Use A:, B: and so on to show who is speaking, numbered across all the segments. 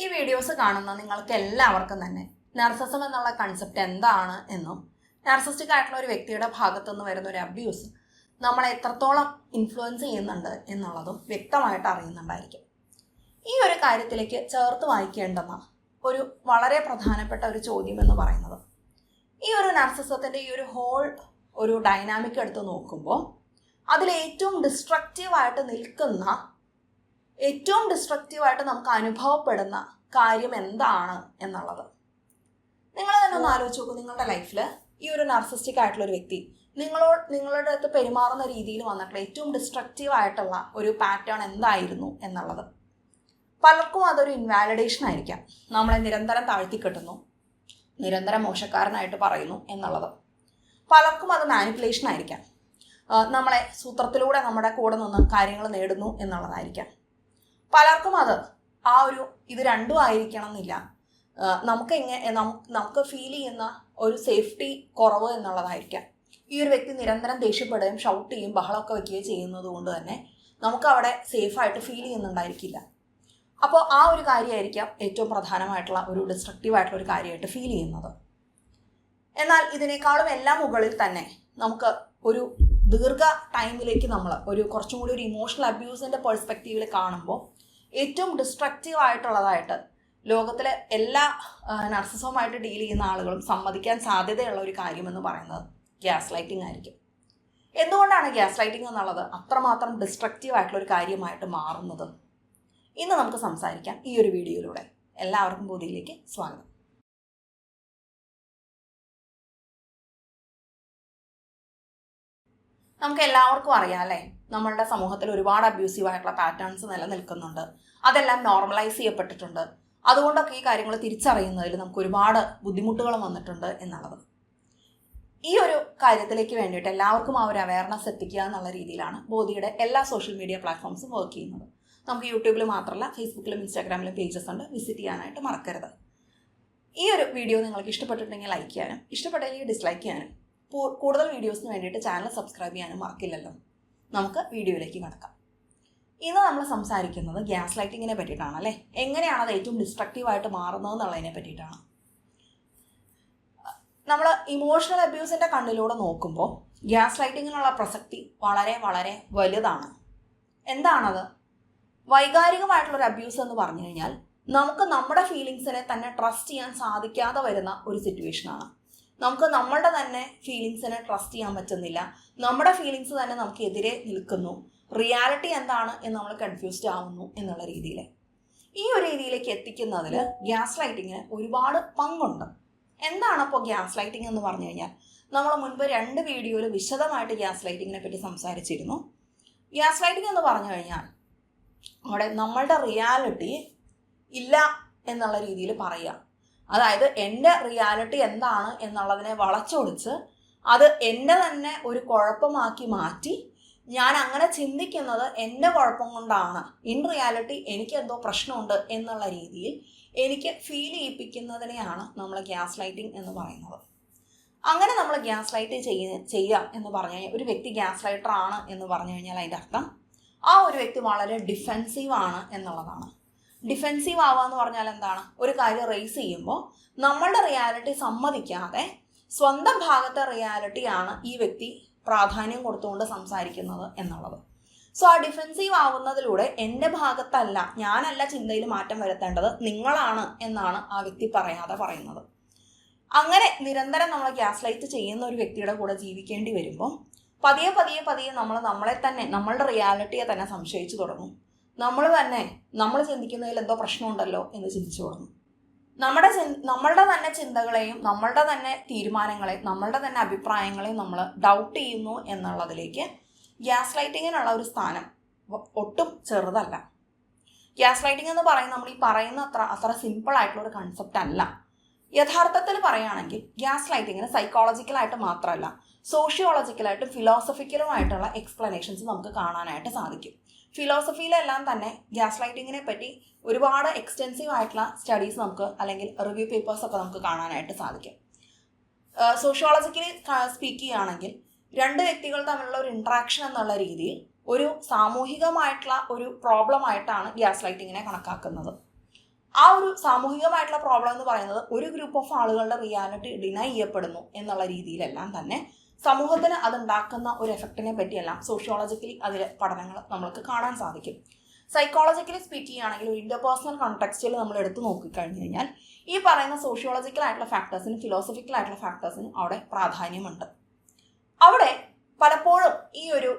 A: ഈ വീഡിയോസ് കാണുന്ന നിങ്ങൾക്ക് എല്ലാവർക്കും തന്നെ നാർസിസം എന്നുള്ള കൺസെപ്റ്റ് എന്താണ് എന്നും നാർസിസ്റ്റിക് ആയിട്ടുള്ള ഒരു വ്യക്തിയുടെ ഭാഗത്തുനിന്ന് വരുന്ന ഒരു അബ്യൂസ് നമ്മളെ എത്രത്തോളം ഇൻഫ്ലുവൻസ് ചെയ്യുന്നുണ്ട് എന്നുള്ളതും വ്യക്തമായിട്ട് അറിയുന്നുണ്ടായിരിക്കും. ഈ ഒരു കാര്യത്തിലേക്ക് ചേർത്ത് വായിക്കേണ്ടുന്ന ഒരു വളരെ പ്രധാനപ്പെട്ട ഒരു ചോദ്യം എന്ന് പറയുന്നത്, ഈ ഒരു നാർസിസത്തിൻ്റെ ഈ ഒരു ഹോൾ ഒരു ഡൈനാമിക് എടുത്ത് നോക്കുമ്പോൾ അതിൽ ഏറ്റവും ഡിസ്ട്രക്റ്റീവായിട്ട് നിൽക്കുന്ന, ഏറ്റവും ഡിസ്ട്രക്റ്റീവായിട്ട് നമുക്ക് അനുഭവപ്പെടുന്ന കാര്യം എന്താണ് എന്നുള്ളത് നിങ്ങൾ തന്നെ ഒന്ന് ആലോചിച്ച് നോക്കൂ. നിങ്ങളുടെ ലൈഫിൽ ഈ ഒരു നാർസിസ്റ്റിക് ആയിട്ടുള്ള ഒരു വ്യക്തി നിങ്ങളുടെ അടുത്ത് പെരുമാറുന്ന രീതിയിൽ വന്നിട്ടുള്ള ഏറ്റവും ഡിസ്ട്രക്റ്റീവ് ആയിട്ടുള്ള ഒരു പാറ്റേൺ എന്തായിരുന്നു എന്നുള്ളത്. പലർക്കും അതൊരു ഇൻവാലിഡേഷൻ ആയിരിക്കാം. നമ്മളെ നിരന്തരം താഴ്ത്തിക്കെട്ടുന്നു, നിരന്തരം മോശക്കാരനായിട്ട് പറയുന്നു എന്നുള്ളത്. പലർക്കും അത് മാനിപ്പുലേഷൻ ആയിരിക്കാം. നമ്മളെ സൂത്രത്തിലൂടെ നമ്മുടെ കൂടെ നിന്ന് കാര്യങ്ങൾ നേടുന്നു എന്നുള്ളതായിരിക്കാം. പലർക്കും അത് ഇത് രണ്ടും ആയിരിക്കണം എന്നില്ല. നമുക്ക് ഫീൽ ചെയ്യുന്ന ഒരു സേഫ്റ്റി കുറവ് എന്നുള്ളതായിരിക്കാം. ഈ ഒരു വ്യക്തി നിരന്തരം ദേഷ്യപ്പെടുകയും ഷൗട്ട് ചെയ്യും, ബഹളമൊക്കെ വയ്ക്കുകയും ചെയ്യുന്നത് കൊണ്ട് തന്നെ നമുക്ക് അവിടെ സേഫായിട്ട് ഫീൽ ചെയ്യുന്നുണ്ടായിരിക്കില്ല. അപ്പോൾ ആ ഒരു കാര്യമായിരിക്കാം ഏറ്റവും പ്രധാനമായിട്ടുള്ള ഒരു ഡിസ്ട്രക്റ്റീവ് ആയിട്ടുള്ള ഒരു കാര്യമായിട്ട് ഫീൽ ചെയ്യുന്നത്. എന്നാൽ ഇതിനേക്കാളും എല്ലാം മുകളിൽ തന്നെ നമുക്ക് ഒരു ദീർഘ ടൈമിലേക്ക് നമ്മൾ കുറച്ചും കൂടി ഒരു ഇമോഷണൽ അബ്യൂസിൻ്റെ പെർസ്പെക്റ്റീവിൽ കാണുമ്പോൾ ഏറ്റവും ഡിസ്ട്രക്റ്റീവ് ആയിട്ടുള്ളതായിട്ട് ലോകത്തിലെ എല്ലാ നാർസിസവുമായിട്ട് ഡീൽ ചെയ്യുന്ന ആളുകളും സമ്മതിക്കാൻ സാധ്യതയുള്ള ഒരു കാര്യമെന്ന് പറയുന്നത് ഗ്യാസ് ലൈറ്റിംഗ് ആയിരിക്കും. എന്തുകൊണ്ടാണ് ഗ്യാസ് ലൈറ്റിംഗ് എന്നുള്ളത് അത്രമാത്രം ഡിസ്ട്രക്റ്റീവ് ആയിട്ടുള്ള ഒരു കാര്യമായിട്ട് മാറുന്നത്? ഇന്ന് നമുക്ക് സംസാരിക്കാം ഈ ഒരു വീഡിയോയിലൂടെ. എല്ലാവർക്കും ബോധിയിലേക്ക് സ്വാഗതം. നമുക്ക് എല്ലാവർക്കും അറിയാം അല്ലേ, നമ്മളുടെ സമൂഹത്തിൽ ഒരുപാട് അബ്യൂസീവ് ആയിട്ടുള്ള പാറ്റേൺസ് നിലനിൽക്കുന്നുണ്ട്. അതെല്ലാം നോർമലൈസ് ചെയ്യപ്പെട്ടിട്ടുണ്ട്. അതുകൊണ്ടൊക്കെ ഈ കാര്യങ്ങൾ തിരിച്ചറിയുന്നതിൽ നമുക്ക് ഒരുപാട് ബുദ്ധിമുട്ടുകൾ വന്നിട്ടുണ്ട് എന്നുള്ളത്. ഈ ഒരു കാര്യത്തിലേക്ക് വേണ്ടിയിട്ട് എല്ലാവർക്കും ആ ഒരു അവയർനെസ് എത്തിക്കുക എന്നുള്ള രീതിയിലാണ് ബോധിയുടെ എല്ലാ സോഷ്യൽ മീഡിയ പ്ലാറ്റ്ഫോംസും വർക്ക് ചെയ്യുന്നത്. നമുക്ക് യൂട്യൂബിൽ മാത്രമല്ല ഫേസ്ബുക്കിലും ഇൻസ്റ്റാഗ്രാമിലും പേജസ് ഉണ്ട്, വിസിറ്റ് ചെയ്യാനായിട്ട് മറക്കരുത്. ഈ ഒരു വീഡിയോ നിങ്ങൾക്ക് ഇഷ്ടപ്പെട്ടിട്ടുണ്ടെങ്കിൽ ലൈക്ക് ചെയ്യാനും, ഇഷ്ടപ്പെട്ടില്ലെങ്കിൽ ഡിസ്ലൈക്ക് ചെയ്യാനും, കൂടുതൽ വീഡിയോസിന് വേണ്ടിയിട്ട് ചാനൽ സബ്സ്ക്രൈബ് ചെയ്യാനും മറക്കില്ലല്ലോ. നമുക്ക് വീഡിയോയിലേക്ക് കടക്കാം. ഇന്ന് നമ്മൾ സംസാരിക്കുന്നത് ഗ്യാസ് ലൈറ്റിങ്ങിനെ പറ്റിയിട്ടാണ് അല്ലേ. എങ്ങനെയാണ് അത് ഏറ്റവും ഡിസ്ട്രക്റ്റീവായിട്ട് മാറുന്നത് എന്നുള്ളതിനെ പറ്റിയിട്ടാണ്. നമ്മൾ ഇമോഷണൽ അബ്യൂസിൻ്റെ കണ്ണിലൂടെ നോക്കുമ്പോൾ ഗ്യാസ് ലൈറ്റിങ്ങിനുള്ള പ്രസക്തി വളരെ വളരെ വലുതാണ്. എന്താണത്? വൈകാരികമായിട്ടുള്ളൊരു അബ്യൂസ് എന്ന് പറഞ്ഞു കഴിഞ്ഞാൽ നമുക്ക് നമ്മുടെ ഫീലിങ്സിനെ തന്നെ ട്രസ്റ്റ് ചെയ്യാൻ സാധിക്കാതെ വരുന്ന ഒരു സിറ്റുവേഷനാണ്. നമുക്ക് നമ്മളുടെ തന്നെ ഫീലിങ്സിനെ ട്രസ്റ്റ് ചെയ്യാൻ പറ്റുന്നില്ല. നമ്മുടെ ഫീലിങ്സ് തന്നെ നമുക്ക് എതിരെ നിൽക്കുന്നു. റിയാലിറ്റി എന്താണ് എന്ന് നമ്മൾ കൺഫ്യൂസ്ഡ് ആവുന്നു എന്നുള്ള രീതിയിൽ ഈ ഒരു രീതിയിലേക്ക് എത്തിക്കുന്നതിൽ ഗ്യാസ് ലൈറ്റിങ്ങിന് ഒരുപാട് പങ്കുണ്ട്. എന്താണ് അപ്പോൾ ഗ്യാസ് ലൈറ്റിംഗ് എന്ന് പറഞ്ഞു കഴിഞ്ഞാൽ? നമ്മൾ മുൻപ് 2 വീഡിയോയിൽ വിശദമായിട്ട് ഗ്യാസ് ലൈറ്റിങ്ങിനെ പറ്റി സംസാരിച്ചിരുന്നു. ഗ്യാസ് ലൈറ്റിംഗ് എന്ന് പറഞ്ഞു കഴിഞ്ഞാൽ അവിടെ നമ്മളുടെ റിയാലിറ്റി ഇല്ല എന്നുള്ള രീതിയിൽ പറയുക. അതായത് എൻ്റെ റിയാലിറ്റി എന്താണ് എന്നുള്ളതിനെ വളച്ചൊടിച്ച് അത് എൻ്റെ തന്നെ ഒരു കുഴപ്പമാക്കി മാറ്റി ഞാൻ അങ്ങനെ ചിന്തിക്കുന്നത് എൻ്റെ കുഴപ്പം കൊണ്ടാണ്, ഇൻ റിയാലിറ്റി എനിക്ക് എന്തോ പ്രശ്നമുണ്ട് എന്നുള്ള രീതിയിൽ എനിക്ക് ഫീൽ ചെയ്യിപ്പിക്കുന്നതിനെയാണ് നമ്മൾ ഗ്യാസ് ലൈറ്റിംഗ് എന്ന് പറയുന്നത്. അങ്ങനെ നമ്മൾ ഗ്യാസ് ലൈറ്റ് ചെയ്യാം എന്ന് പറഞ്ഞു കഴിഞ്ഞാൽ, ഒരു വ്യക്തി ഗ്യാസ് ലൈറ്റർ ആണ് എന്ന് പറഞ്ഞു കഴിഞ്ഞാൽ അതിൻ്റെ അർത്ഥം ആ ഒരു വ്യക്തി വളരെ ഡിഫെൻസീവ് ആണ് എന്നുള്ളതാണ്. ഡിഫെൻസീവ് ആവുക എന്ന് പറഞ്ഞാൽ എന്താണ്? ഒരു കാര്യം റേസ് ചെയ്യുമ്പോൾ നമ്മളുടെ റിയാലിറ്റി സമ്മതിക്കാതെ സ്വന്തം ഭാഗത്തെ റിയാലിറ്റിയാണ് ഈ വ്യക്തി പ്രാധാന്യം കൊടുത്തുകൊണ്ട് സംസാരിക്കുന്നത് എന്നുള്ളത്. സോ ആ ഡിഫെൻസീവ് ആവുന്നതിലൂടെ എൻ്റെ ഭാഗത്തല്ല, ഞാനല്ല ചിന്തയിൽ മാറ്റം വരുത്തേണ്ടത്, നിങ്ങളാണ് എന്നാണ് ആ വ്യക്തി പറയാതെ പറയുന്നത്. അങ്ങനെ നിരന്തരം നമ്മൾ ഗ്യാസ് ലൈറ്റ് ചെയ്യുന്ന ഒരു വ്യക്തിയുടെ കൂടെ ജീവിക്കേണ്ടി വരുമ്പോൾ പതിയെ പതിയെ പതിയെ നമ്മളെ തന്നെ, നമ്മളുടെ റിയാലിറ്റിയെ തന്നെ സംശയിച്ചു തുടങ്ങും. നമ്മൾ ചിന്തിക്കുന്നതിൽ എന്തോ പ്രശ്നമുണ്ടല്ലോ എന്ന് ചിന്തിച്ചു തുടങ്ങും. നമ്മളുടെ തന്നെ ചിന്തകളെയും നമ്മളുടെ തന്നെ തീരുമാനങ്ങളെയും നമ്മളുടെ തന്നെ അഭിപ്രായങ്ങളെയും നമ്മൾ ഡൗട്ട് ചെയ്യുന്നു എന്നുള്ളതിലേക്ക് ഗ്യാസ് ലൈറ്റിങ്ങിനുള്ള ഒരു സ്ഥാനം ഒട്ടും ചെറുതല്ല. ഗ്യാസ് ലൈറ്റിംഗ് എന്ന് പറയുന്നത് നമ്മൾ ഈ പറയുന്ന അത്ര സിമ്പിൾ ആയിട്ടുള്ള ഒരു കൺസെപ്റ്റ് അല്ല. യഥാർത്ഥത്തിൽ പറയുകയാണെങ്കിൽ ഗ്യാസ് ലൈറ്റിങ്ങിന് സൈക്കോളജിക്കലായിട്ട് മാത്രമല്ല, സോഷ്യോളജിക്കലായിട്ടും ഫിലോസഫിക്കലുമായിട്ടുള്ള എക്സ്പ്ലനേഷൻസ് നമുക്ക് കാണാനായിട്ട് സാധിക്കും. ഫിലോസഫിയിലെല്ലാം തന്നെ ഗ്യാസ് ലൈറ്റിങ്ങിനെ പറ്റി ഒരുപാട് എക്സ്റ്റെൻസീവ് ആയിട്ടുള്ള സ്റ്റഡീസ് നമുക്ക്, അല്ലെങ്കിൽ റിവ്യൂ പേപ്പേഴ്സൊക്കെ നമുക്ക് കാണാനായിട്ട് സാധിക്കും. സോഷ്യോളജിക്കലി സ്പീക്ക് ചെയ്യുകയാണെങ്കിൽ 2 വ്യക്തികൾ തമ്മിലുള്ള ഒരു ഇൻട്രാക്ഷൻ എന്നുള്ള രീതിയിൽ ഒരു സാമൂഹികമായിട്ടുള്ള ഒരു പ്രോബ്ലം ആയിട്ടാണ് ഗ്യാസ് ലൈറ്റിങ്ങിനെ കണക്കാക്കുന്നത്. ആ ഒരു സാമൂഹികമായിട്ടുള്ള പ്രോബ്ലം എന്ന് പറയുന്നത് ഒരു ഗ്രൂപ്പ് ഓഫ് ആളുകളുടെ റിയാലിറ്റി ഡിനൈ ചെയ്യപ്പെടുന്നു എന്നുള്ള രീതിയിലെല്ലാം തന്നെ സമൂഹത്തിന് അതുണ്ടാക്കുന്ന ഒരു എഫക്റ്റിനെ പറ്റിയെല്ലാം സോഷ്യോളജിക്കലി അതിലെ പഠനങ്ങൾ നമ്മൾക്ക് കാണാൻ സാധിക്കും. സൈക്കോളജിക്കലി സ്പീക്ക് ചെയ്യുകയാണെങ്കിൽ ഒരു ഇന്റർപേഴ്സണൽ കോണ്ടെക്സ്റ്റിൽ നമ്മൾ എടുത്തു നോക്കിക്കഴിഞ്ഞു കഴിഞ്ഞാൽ ഈ പറയുന്ന സോഷ്യോളജിക്കൽ ആയിട്ടുള്ള ഫാക്ടേഴ്സിനും ഫിലോസഫിക്കൽ ആയിട്ടുള്ള ഫാക്ടേഴ്സിനും അവിടെ പ്രാധാന്യമുണ്ട്. അവിടെ പലപ്പോഴും ഈ ഒരു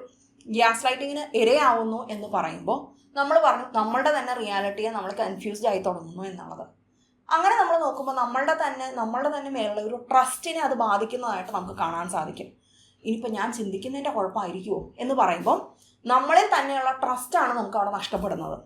A: ഗ്യാസ് ലൈറ്റിങ്ങിന് ഇരയാവുന്നു എന്ന് പറയുമ്പോൾ നമ്മൾ പറഞ്ഞു നമ്മളുടെ തന്നെ റിയാലിറ്റിയെ നമ്മൾ കൺഫ്യൂസ്ഡ് ആയി തുടങ്ങുന്നു എന്നുള്ളത്. അങ്ങനെ നമ്മൾ നോക്കുമ്പോൾ നമ്മളുടെ തന്നെ മേലുള്ള ഒരു ട്രസ്റ്റിനെ അത് ബാധിക്കുന്നതായിട്ട് നമുക്ക് കാണാൻ സാധിക്കും. ഇനിയിപ്പോൾ ഞാൻ ചിന്തിക്കുന്നതിൻ്റെ കുഴപ്പമായിരിക്കുമോ എന്ന് പറയുമ്പോൾ നമ്മളിൽ തന്നെയുള്ള ട്രസ്റ്റാണ് നമുക്ക് അവിടെ നഷ്ടപ്പെടുന്നത്.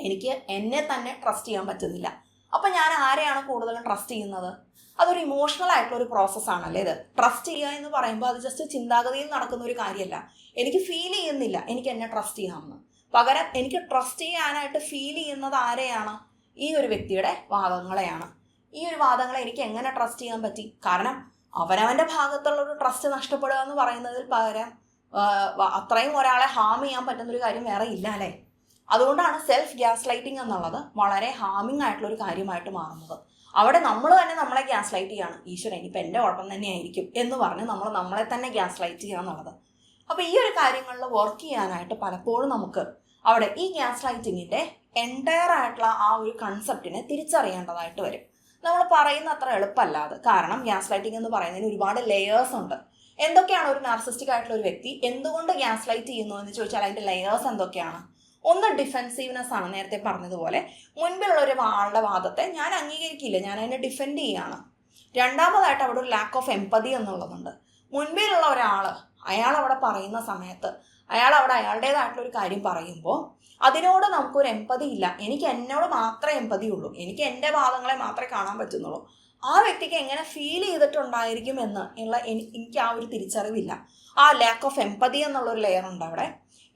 A: എനിക്ക് എന്നെ തന്നെ ട്രസ്റ്റ് ചെയ്യാൻ പറ്റുന്നില്ല. അപ്പം ഞാൻ ആരെയാണ് കൂടുതലും ട്രസ്റ്റ് ചെയ്യുന്നത്? അതൊരു ഇമോഷണൽ ആയിട്ടുള്ള ഒരു പ്രോസസ്സാണല്ലേ ഇത്. ട്രസ്റ്റ് ചെയ്യുക എന്ന് പറയുമ്പോൾ അത് ജസ്റ്റ് ചിന്താഗതിയിൽ നടക്കുന്ന ഒരു കാര്യമല്ല. എനിക്ക് ഫീൽ ചെയ്യുന്നില്ല എനിക്ക് എന്നെ ട്രസ്റ്റ് ചെയ്യാമെന്ന്. പകരം എനിക്ക് ട്രസ്റ്റ് ചെയ്യാനായിട്ട് ഫീൽ ചെയ്യുന്നത് ആരെയാണ്? ഈ ഒരു വ്യക്തിയുടെ വാദങ്ങളെയാണ്. ഈ ഒരു വാദങ്ങളെ എനിക്ക് എങ്ങനെ ട്രസ്റ്റ് ചെയ്യാൻ പറ്റി? കാരണം അവനവൻ്റെ ഭാഗത്തുള്ള ഒരു ട്രസ്റ്റ് നഷ്ടപ്പെടുക എന്ന് പറയുന്നതിൽ പകരം അത്രയും ഒരാളെ ഹാം ചെയ്യാൻ പറ്റുന്നൊരു കാര്യം വേറെ ഇല്ല അല്ലേ. അതുകൊണ്ടാണ് സെൽഫ് ഗ്യാസ് ലൈറ്റിംഗ് എന്നുള്ളത് വളരെ ഹാമിങ് ആയിട്ടുള്ള ഒരു കാര്യമായിട്ട് മാറുന്നത്. അവിടെ നമ്മൾ തന്നെ നമ്മളെ ഗ്യാസ് ലൈറ്റ് ചെയ്യാണ്. ഈശ്വരൻ ഇനിയിപ്പോൾ എൻ്റെ കുഴപ്പം തന്നെയായിരിക്കും എന്ന് പറഞ്ഞ് നമ്മൾ നമ്മളെ തന്നെ ഗ്യാസ് ലൈറ്റ് ചെയ്യുക എന്നുള്ളത്. അപ്പോൾ ഈ ഒരു കാര്യങ്ങളിൽ വർക്ക് ചെയ്യാനായിട്ട് പലപ്പോഴും നമുക്ക് അവിടെ ഈ ഗ്യാസ് ലൈറ്റിങ്ങിൻ്റെ എൻറ്റയർ ആയിട്ടുള്ള ആ ഒരു കൺസെപ്റ്റിനെ തിരിച്ചറിയേണ്ടതായിട്ട് വരും. നമ്മൾ പറയുന്ന അത്ര എളുപ്പമല്ല അത്. കാരണം ഗ്യാസ് ലൈറ്റിംഗ് എന്ന് പറയുന്നതിന് ഒരുപാട് ലെയേഴ്സ് ഉണ്ട്. എന്തൊക്കെയാണ് ഒരു നാർസിസ്റ്റിക് ആയിട്ടുള്ള ഒരു വ്യക്തി എന്തുകൊണ്ട് ഗ്യാസ് ലൈറ്റ് ചെയ്യുന്നു എന്ന് ചോദിച്ചാൽ അതിൻ്റെ ലെയേഴ്സ് എന്തൊക്കെയാണ്? ഒന്ന് ഡിഫെൻസീവ്നെസ് ആണ്. നേരത്തെ പറഞ്ഞതുപോലെ മുൻപിലുള്ള ഒരു ആളുടെ വാദത്തെ ഞാൻ അംഗീകരിക്കില്ല, ഞാൻ അതിനെ ഡിഫെൻഡ് ചെയ്യാണ്. രണ്ടാമതായിട്ട് അവിടെ ഒരു ലാക്ക് ഓഫ് എംപതി എന്നുള്ളതുണ്ട്. മുൻപിലുള്ള ഒരാൾ അയാൾ അവിടെ പറയുന്ന സമയത്ത് അയാൾ അവിടെ അയാളുടേതായിട്ടുള്ള ഒരു കാര്യം പറയുമ്പോൾ അതിനോട് നമുക്കൊരു എംപതി ഇല്ല. എനിക്ക് എന്നോട് മാത്രമേ എംപതി ഉള്ളൂ, എനിക്ക് എൻ്റെ വാദങ്ങളെ മാത്രമേ കാണാൻ പറ്റുന്നുള്ളൂ. ആ വ്യക്തിക്ക് എങ്ങനെ ഫീൽ ചെയ്തിട്ടുണ്ടായിരിക്കും എന്നുള്ള എനിക്ക് ആ ഒരു തിരിച്ചറിവില്ല. ആ ലാക്ക് ഓഫ് എംപതി എന്നുള്ളൊരു ലെയർ ഉണ്ട് അവിടെ.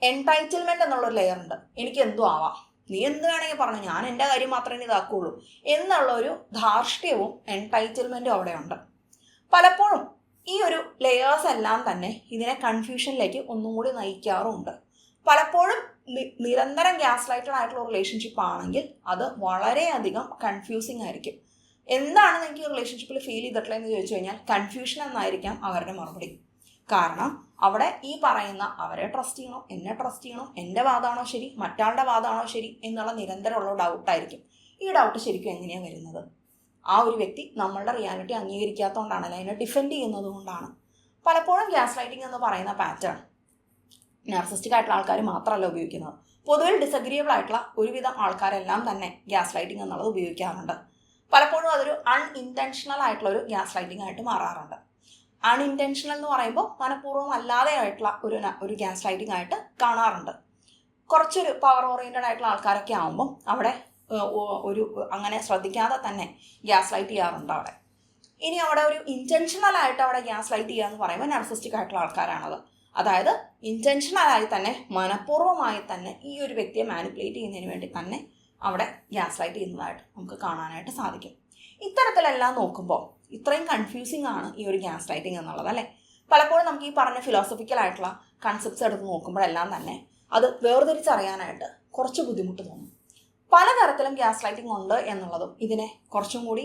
A: എൻടൈറ്റിൽമെൻറ്റ് എന്നുള്ളൊരു ലെയർ ഉണ്ട്. എനിക്ക് എന്തും ആവാം, നീ എന്ത് വേണമെങ്കിൽ പറഞ്ഞു, ഞാൻ എൻ്റെ കാര്യം മാത്രമേ ഇതാക്കുള്ളൂ എന്നുള്ളൊരു ധാർഷ്ട്യവും എൻടൈറ്റിൽമെൻറ്റും അവിടെ ഉണ്ട്. പലപ്പോഴും ഈ ഒരു ലെയേഴ്സ് എല്ലാം തന്നെ ഇതിനെ കൺഫ്യൂഷനിലേക്ക് ഒന്നും കൂടി നയിക്കാറുമുണ്ട്. പലപ്പോഴും നിരന്തരം ഗ്യാസ് ലൈറ്റഡ് ആയിട്ടുള്ള റിലേഷൻഷിപ്പ് ആണെങ്കിൽ അത് വളരെയധികം കൺഫ്യൂസിങ് ആയിരിക്കും. എന്താണ് നിങ്ങൾക്ക് റിലേഷൻഷിപ്പിൽ ഫീൽ ചെയ്തിട്ടുള്ളതെന്ന് ചോദിച്ചു കഴിഞ്ഞാൽ കൺഫ്യൂഷൻ എന്നായിരിക്കാം അവരുടെ മറുപടി. കാരണം അവിടെ ഈ പറയുന്ന അവരെ ട്രസ്റ്റ് ചെയ്യണോ, എന്നെ ട്രസ്റ്റ് ചെയ്യണോ, എൻ്റെ വാദമാണോ ശരി, മറ്റാളുടെ വാദമാണോ ശരി എന്നുള്ള നിരന്തരമുള്ള ഡൗട്ടായിരിക്കും. ഈ ഡൗട്ട് ശരിക്കും എങ്ങനെയാണ് വരുന്നത്? ആ ഒരു വ്യക്തി നമ്മളുടെ റിയാലിറ്റി അംഗീകരിക്കാത്തതുകൊണ്ടാണല്ലോ, അതിനെ ഡിഫെൻഡ് ചെയ്യുന്നത് കൊണ്ടാണ്. പലപ്പോഴും ഗ്യാസ് ലൈറ്റിംഗ് എന്ന് പറയുന്ന പാറ്റേൺ നാർസിസ്റ്റിക് ആയിട്ടുള്ള ആൾക്കാർ മാത്രമല്ല ഉപയോഗിക്കുന്നത്. പൊതുവിൽ ഡിസഗ്രിയബിൾ ആയിട്ടുള്ള ഒരുവിധം ആൾക്കാരെല്ലാം തന്നെ ഗ്യാസ് ലൈറ്റിംഗ് എന്നുള്ളത് ഉപയോഗിക്കാറുണ്ട്. പലപ്പോഴും അതൊരു അൺഇൻറ്റൻഷണൽ ആയിട്ടുള്ളൊരു ഗ്യാസ് ലൈറ്റിംഗ് ആയിട്ട് മാറാറുണ്ട്. അൺഇൻറ്റൻഷണൽ എന്ന് പറയുമ്പോൾ മനഃപൂർവ്വം അല്ലാതെ ആയിട്ടുള്ള ഒരു ഗ്യാസ് ലൈറ്റിംഗ് ആയിട്ട് കാണാറുണ്ട്. കുറച്ചൊരു പവർ ഓറിയൻറ്റഡ് ആയിട്ടുള്ള ആൾക്കാരൊക്കെ ആകുമ്പം അവിടെ ഒരു അങ്ങനെ ശ്രദ്ധിക്കാതെ തന്നെ ഗ്യാസ് ലൈറ്റ് ചെയ്യാറുണ്ട് അവിടെ. ഇനി അവിടെ ഒരു ഇൻറ്റൻഷണലായിട്ട് അവിടെ ഗ്യാസ് ലൈറ്റ് ചെയ്യുക എന്ന് പറയുമ്പോൾ നാർസിസ്റ്റിക് ആയിട്ടുള്ള ആൾക്കാരാണത്. അതായത് ഇൻറ്റൻഷണലായി തന്നെ മനഃപൂർവ്വമായി തന്നെ ഈ ഒരു വ്യക്തിയെ മാനിപ്പുലേറ്റ് ചെയ്യുന്നതിന് വേണ്ടി തന്നെ അവിടെ ഗ്യാസ് ലൈറ്റ് ചെയ്യുന്നതായിട്ട് നമുക്ക് കാണാനായിട്ട് സാധിക്കും. ഇത്തരത്തിലെല്ലാം നോക്കുമ്പോൾ ഇത്രയും കൺഫ്യൂസിങ് ആണ് ഈ ഒരു ഗ്യാസ് ലൈറ്റിംഗ് എന്നുള്ളത് അല്ലേ. പലപ്പോഴും നമുക്ക് ഈ പറഞ്ഞ ഫിലോസഫിക്കലായിട്ടുള്ള കൺസെപ്റ്റ്സ് എടുത്ത് നോക്കുമ്പോഴെല്ലാം തന്നെ അത് വേർതിരിച്ചറിയാനായിട്ട് കുറച്ച് ബുദ്ധിമുട്ട് തോന്നും. പലതരത്തിലും ഗ്യാസ് ലൈറ്റിംഗ് ഉണ്ട് എന്നുള്ളതും ഇതിനെ കുറച്ചും കൂടി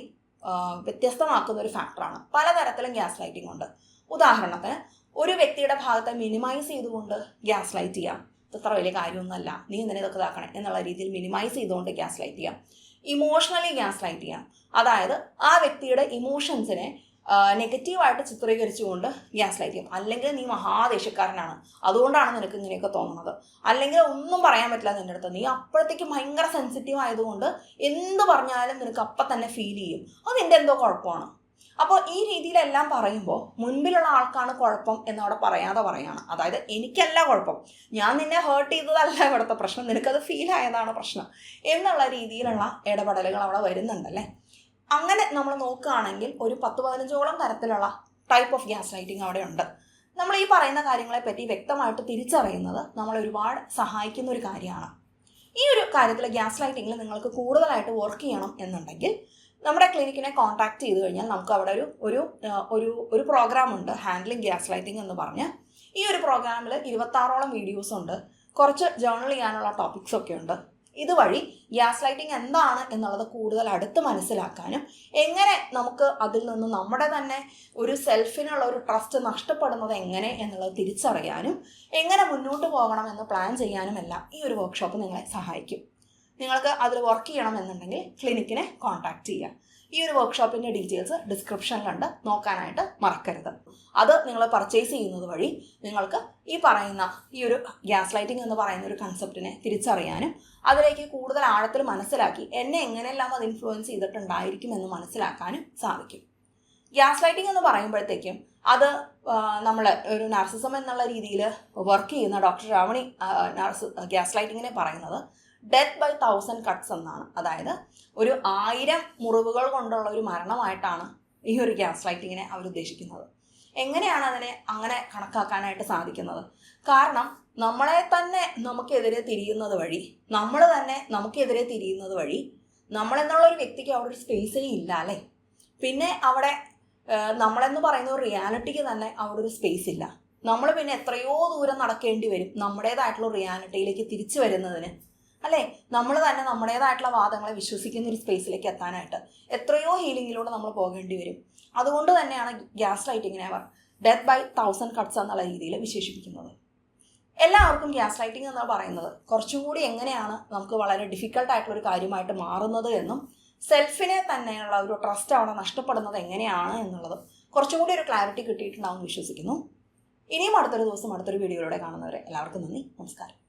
A: വ്യത്യസ്തമാക്കുന്ന ഒരു ഫാക്ടറാണ്. പലതരത്തിലും ഗ്യാസ് ലൈറ്റിംഗ് ഉണ്ട്. ഉദാഹരണത്തിന് ഒരു വ്യക്തിയുടെ ഭാഗത്തെ മിനിമൈസ് ചെയ്തുകൊണ്ട് ഗ്യാസ് ലൈറ്റ് ചെയ്യാം. ഇത്ര വലിയ കാര്യമൊന്നുമല്ല, നീ എന്തിനാ ഇതൊക്കെ ഇതാക്കണേ എന്നുള്ള രീതിയിൽ മിനിമൈസ് ചെയ്തുകൊണ്ട് ഗ്യാസ് ലൈറ്റ് ചെയ്യാം. ഇമോഷണലി ഗ്യാസ് ലൈറ്റ് ചെയ്യാം. അതായത് ആ വ്യക്തിയുടെ ഇമോഷൻസിനെ നെഗറ്റീവായിട്ട് ചിത്രീകരിച്ചുകൊണ്ട് ഗ്യാസ് ലൈറ്റ് ചെയ്യും. അല്ലെങ്കിൽ നീ മഹാദേഷ്യക്കാരനാണ്, അതുകൊണ്ടാണ് നിനക്ക് ഇങ്ങനെയൊക്കെ തോന്നുന്നത്, അല്ലെങ്കിൽ ഒന്നും പറയാൻ പറ്റില്ല നിൻ്റെ അടുത്ത്, നീ അപ്പോഴത്തേക്ക് ഭയങ്കര സെൻസിറ്റീവ് ആയതുകൊണ്ട് എന്ത് പറഞ്ഞാലും നിനക്ക് അപ്പം തന്നെ ഫീൽ ചെയ്യും, അത് നിൻ്റെ എന്തോ കുഴപ്പമാണ്. അപ്പോൾ ഈ രീതിയിലെല്ലാം പറയുമ്പോൾ മുൻപിലുള്ള ആൾക്കാണ് കുഴപ്പം എന്നവിടെ പറയാതെ പറയാണ്. അതായത് എനിക്കല്ല കുഴപ്പം, ഞാൻ നിന്നെ ഹേർട്ട് ചെയ്തതല്ല ഇവിടുത്തെ പ്രശ്നം, നിനക്കത് ഫീൽ ആയതാണ് പ്രശ്നം എന്നുള്ള രീതിയിലുള്ള ഇടപെടലുകൾ അവിടെ വരുന്നുണ്ടല്ലേ. അങ്ങനെ നമ്മൾ നോക്കുകയാണെങ്കിൽ ഒരു 10-15ഓളം തരത്തിലുള്ള ടൈപ്പ് ഓഫ് ഗ്യാസ് ലൈറ്റിംഗ് അവിടെ ഉണ്ട്. നമ്മൾ ഈ പറയുന്ന കാര്യങ്ങളെപ്പറ്റി വ്യക്തമായിട്ട് തിരിച്ചറിയുന്നത് നമ്മളെ ഒരുപാട് സഹായിക്കുന്ന ഒരു കാര്യമാണ്. ഈ ഒരു കാര്യത്തിൽ ഗ്യാസ് ലൈറ്റിങ്ങിൽ നിങ്ങൾക്ക് കൂടുതലായിട്ട് വർക്ക് ചെയ്യണം എന്നുണ്ടെങ്കിൽ നമ്മുടെ ക്ലിനിക്കിനെ കോൺടാക്ട് ചെയ്ത് കഴിഞ്ഞാൽ നമുക്ക് അവിടെ ഒരു പ്രോഗ്രാം ഉണ്ട്, ഹാൻഡ്ലിംഗ് ഗ്യാസ് ലൈറ്റിംഗ് എന്ന് പറഞ്ഞ്. ഈ ഒരു പ്രോഗ്രാമിൽ 26ഓളം വീഡിയോസ് ഉണ്ട്, കുറച്ച് ജേർണൽ ചെയ്യാനുള്ള ടോപ്പിക്സ് ഒക്കെ ഉണ്ട്. ഇതുവഴി ഗ്യാസ് ലൈറ്റിംഗ് എന്താണ് എന്നുള്ളത് കൂടുതൽ അടുത്ത് മനസ്സിലാക്കാനും എങ്ങനെ നമുക്ക് അതിൽ നിന്ന് നമ്മുടെ തന്നെ ഒരു സെൽഫിനുള്ള ഒരു ട്രസ്റ്റ് നഷ്ടപ്പെടുന്നത് എങ്ങനെ എന്നുള്ളത് തിരിച്ചറിയാനും എങ്ങനെ മുന്നോട്ട് പോകണം എന്ന് പ്ലാൻ ചെയ്യാനും എല്ലാം ഈ ഒരു വർക്ക്ഷോപ്പ് നിങ്ങളെ സഹായിക്കും. നിങ്ങൾക്ക് അതിൽ വർക്ക് ചെയ്യണമെന്നുണ്ടെങ്കിൽ ക്ലിനിക്കിനെ കോൺടാക്ട് ചെയ്യുക. ഈ ഒരു വർക്ക്ഷോപ്പിൻ്റെ ഡീറ്റെയിൽസ് ഡിസ്ക്രിപ്ഷനിലുണ്ട്, നോക്കാനായിട്ട് മറക്കരുത്. അത് നിങ്ങൾ പർച്ചേസ് ചെയ്യുന്നത് വഴി നിങ്ങൾക്ക് ഈ പറയുന്ന ഈ ഒരു ഗ്യാസ് ലൈറ്റിംഗ് എന്ന് പറയുന്ന ഒരു കൺസെപ്റ്റിനെ തിരിച്ചറിയാനും അതിലേക്ക് കൂടുതൽ ആഴത്തിൽ മനസ്സിലാക്കി എന്നെ എങ്ങനെയെല്ലാം അത് ഇൻഫ്ലുവൻസ് ചെയ്തിട്ടുണ്ടായിരിക്കും എന്ന് മനസ്സിലാക്കാനും സാധിക്കും. ഗ്യാസ് ലൈറ്റിംഗ് എന്ന് പറയുമ്പോഴത്തേക്കും അത് നമ്മൾ ഒരു നർസിസം എന്നുള്ള രീതിയിൽ വർക്ക് ചെയ്യുന്ന ഡോക്ടർ രമണി ഗ്യാസ് ലൈറ്റിങ്ങിനെ പറയുന്നത് ഡെത്ത് ബൈ 1000 കട്ട്സ് എന്നാണ്. അതായത് ഒരു 1000 മുറിവുകൾ കൊണ്ടുള്ള ഒരു മരണമായിട്ടാണ് ഈ ഒരു ഗ്യാസ് ലൈറ്റിങ്ങിനെ അവർ ഉദ്ദേശിക്കുന്നത്. എങ്ങനെയാണ് അതിനെ അങ്ങനെ കണക്കാക്കാനായിട്ട് സാധിക്കുന്നത്? കാരണം നമ്മളെ തന്നെ നമുക്കെതിരെ തിരിയുന്നത് വഴി, നമ്മൾ തന്നെ നമുക്കെതിരെ തിരിയുന്നത് വഴി നമ്മളെന്നുള്ള ഒരു വ്യക്തിക്ക് അവിടെ ഒരു സ്പേസേ ഇല്ല അല്ലേ. പിന്നെ അവിടെ നമ്മളെന്ന് പറയുന്ന ഒരു റിയാലിറ്റിക്ക് തന്നെ അവിടെ ഒരു സ്പേസ് ഇല്ല. നമ്മൾ പിന്നെ എത്രയോ ദൂരം നടക്കേണ്ടി വരും നമ്മുടേതായിട്ടുള്ള റിയാലിറ്റിയിലേക്ക് തിരിച്ചു വരുന്നതിന് അല്ലേ. നമ്മൾ തന്നെ നമ്മുടേതായിട്ടുള്ള വാദങ്ങളെ വിശ്വസിക്കുന്ന ഒരു സ്പേസിലേക്ക് എത്താനായിട്ട് എത്രയോ ഹീലിങ്ങിലൂടെ നമ്മൾ പോകേണ്ടി വരും. അതുകൊണ്ട് തന്നെയാണ് ഗ്യാസ് ലൈറ്റിങ്ങിനെ അവർ ഡെത്ത് ബൈ 1000 കട്ട്സ് എന്നുള്ള രീതിയിൽ വിശേഷിപ്പിക്കുന്നത്. എല്ലാവർക്കും ഗ്യാസ് ലൈറ്റിംഗ് എന്ന് പറയുന്നത് കുറച്ചും കൂടി എങ്ങനെയാണ് നമുക്ക് വളരെ ഡിഫിക്കൽട്ടായിട്ടുള്ളൊരു കാര്യമായിട്ട് മാറുന്നത് എന്നും സെൽഫിനെ തന്നെയുള്ള ഒരു ട്രസ്റ്റ് അവിടെ നഷ്ടപ്പെടുന്നത് എങ്ങനെയാണ് എന്നുള്ളതും കുറച്ചും കൂടി ഒരു ക്ലാരിറ്റി കിട്ടിയിട്ടുണ്ടാവും വിശ്വസിക്കുന്നു. ഇനിയും അടുത്തൊരു ദിവസം അടുത്തൊരു വീഡിയോയിലൂടെ കാണുന്നവരെ എല്ലാവർക്കും നന്ദി, നമസ്കാരം.